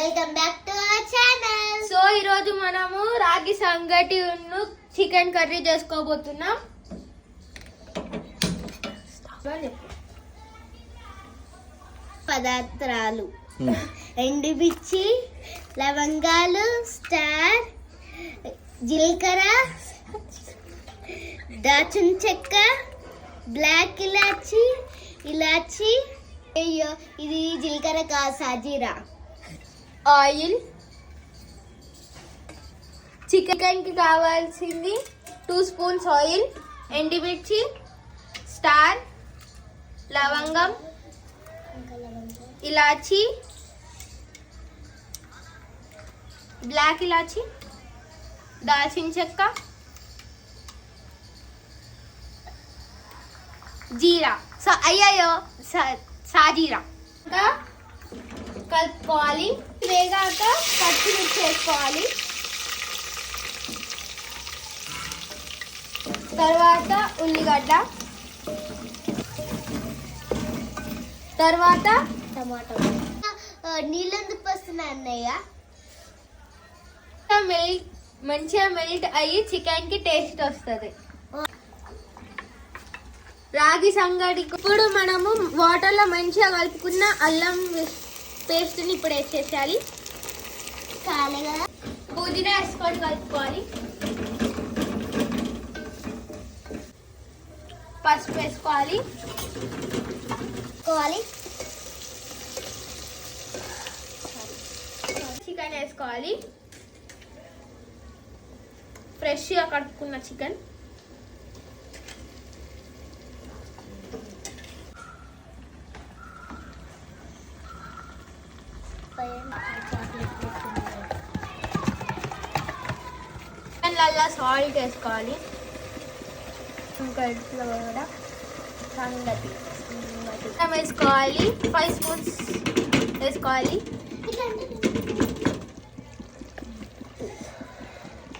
Welcome back to our channel. So ఈ రోజు మనము రాగి సంగటి చికెన్ కర్రీ చేసుకోబోతున్నాం. పదార్థాలు: ఎండుమిర్చి, లవంగాలు, స్టార్, జీలకర్ర, దాల్చిన చెక్క, బ్లాక్ ఇలాచి, ఇలాచి, ఇది జీలకర్ర కాదు సాజీరా, ఆయిల్, చికెన్ కి కావాల్సింది 2 స్పూన్స్ ఆయిల్, ఎండుమిర్చి, స్టార్, లవంగం, ఇలాచి, బ్లాక్ ఇలాచి, దాల్చిన చెక్క, జీరా, సాజీరా కలుపుకోవాలి. వేగాక పచ్చిమిర్చి వేసుకోవాలి. తర్వాత ఉల్లిగడ్డ, తర్వాత టమాటో. నీళ్ళు ఎందుకు వస్తున్నాయి అన్నయ్య? మంచిగా మెల్ట్ అయ్యి చికెన్ కి టేస్ట్ వస్తుంది. రాగి సంగటికి ఇప్పుడు మనము వాటర్ లో మంచిగా కలుపుకున్న అల్లం పేస్ట్ ని ఇప్పుడు వేసేసేయాలి. పుదీనా వేసుకొని కలుపుకోవాలి. పసుపు వేసుకోవాలి. చికెన్ వేసుకోవాలి. ఫ్రెష్గా కడుక్కున్న చికెన్, చికెన్లల్లో సాల్ట్ వేసుకోవాలి. ఇంకా ఇట్లా కూడా సంగటి వేసుకోవాలి. 5 స్పూన్స్ వేసుకోవాలి.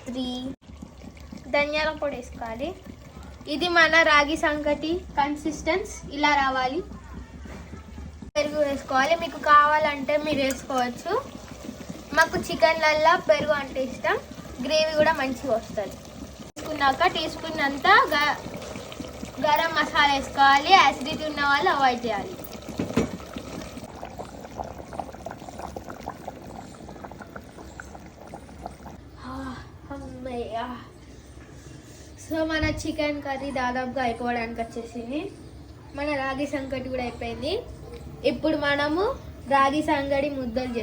3 ధనియాల పొడి వేసుకోవాలి. ఇది మన రాగి సంగటి కన్సిస్టెన్స్ ఇలా రావాలి. పెరుగు వేసుకోవాలి. మీకు కావాలంటే మీరు వేసుకోవచ్చు. మాకు చికెన్లల్లో పెరుగు అంటే ఇష్టం. గ్రేవీ కూడా మంచిగా వస్తుంది. వేసుకున్నాక టీ స్పూన్ అంతా గరం మసాలా వేసుకోవాలి. యాసిడిటీ ఉన్న వాళ్ళు అవాయిడ్ చేయాలి. సో మన చికెన్ కర్రీ దాదాపుగా అయిపోవడానికి వచ్చేసింది. మన రాగి సంగటి కూడా అయిపోయింది. ఇప్పుడు మనము రాగి సంగటి ముద్దలు చేస్తాం.